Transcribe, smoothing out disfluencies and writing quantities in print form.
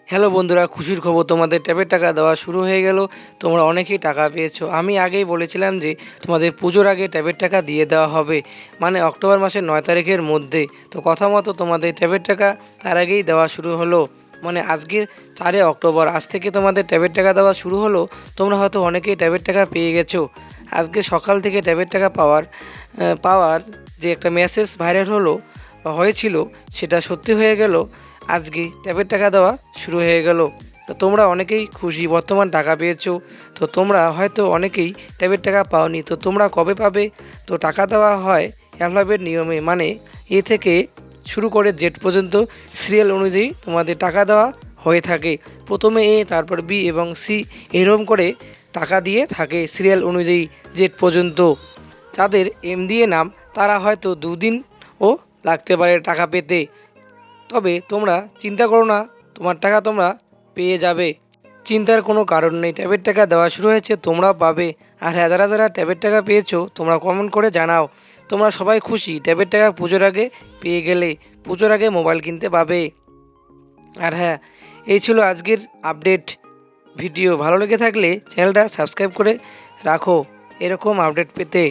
Hello বন্ধুরা, খুশির খবর, তোমাদের ট্যাবের টাকা দেওয়া শুরু হয়ে গেল। তোমরা অনেকেই টাকা পেয়েছো। আমি আগেই বলেছিলাম যে তোমাদের পুজোর আগে ট্যাবের টাকা দিয়ে দেওয়া হবে, মানে অক্টোবর মাসের 9 তারিখের মধ্যে। তো কথা মতো তোমাদের ট্যাবের টাকা তার আগেই দেওয়া শুরু হলো, মানে আজকে 4 অক্টোবর। আজ থেকে তোমাদের ট্যাবের টাকা দেওয়া শুরু হলো। তোমরা হয়তো অনেকেই ট্যাবের টাকা পেয়ে গেছো। আজকে সকাল থেকে ট্যাবের টাকা পাওয়ার যে একটা মেসেজ ভাইরাল হয়েছিল, সেটা সত্যি হয়ে গেল। আজকে ট্যাবের টাকা দেওয়া শুরু হয়ে গেল। তো তোমরা অনেকেই খুশি, বর্তমান টাকা পেয়েছো। তো তোমরা হয়তো অনেকেই ট্যাবের টাকা পাওনি, তো তোমরা কবে পাবে? তো টাকা দেওয়া হয় অ্যালফাবেট নিয়মে, মানে এ থেকে শুরু করে জেড পর্যন্ত সিরিয়াল অনুযায়ী তোমাদের টাকা দেওয়া হয়ে থাকে। প্রথমে এ, তারপর বি এবং সি, এরকম করে টাকা দিয়ে থাকে সিরিয়াল অনুযায়ী জেড পর্যন্ত। যাদের এম দিয়ে নাম, তারা হয়তো দুদিনও লাগতে পারে টাকা পেতে। তবে তোমরা চিন্তা করো না, তোমার টাকা তোমরা পেয়ে যাবে। চিন্তার কোনো কারণ নেই, ট্যাবের টাকা দেওয়া শুরু হয়েছে, তোমরাও পাবে। আর হ্যাঁ, যারা যারা ট্যাবের টাকা পেয়েছো তোমরা কমেন্ট করে জানাও। তোমরা সবাই খুশি ট্যাবের টাকা পুজোর আগে পেয়ে গেলে, পুজোর আগে মোবাইল কিনতে পাবে। আর হ্যাঁ, এই ছিল আজকের আপডেট ভিডিও। ভালো লেগে থাকলে চ্যানেলটা সাবস্ক্রাইব করে রাখো এরকম আপডেট পেতে।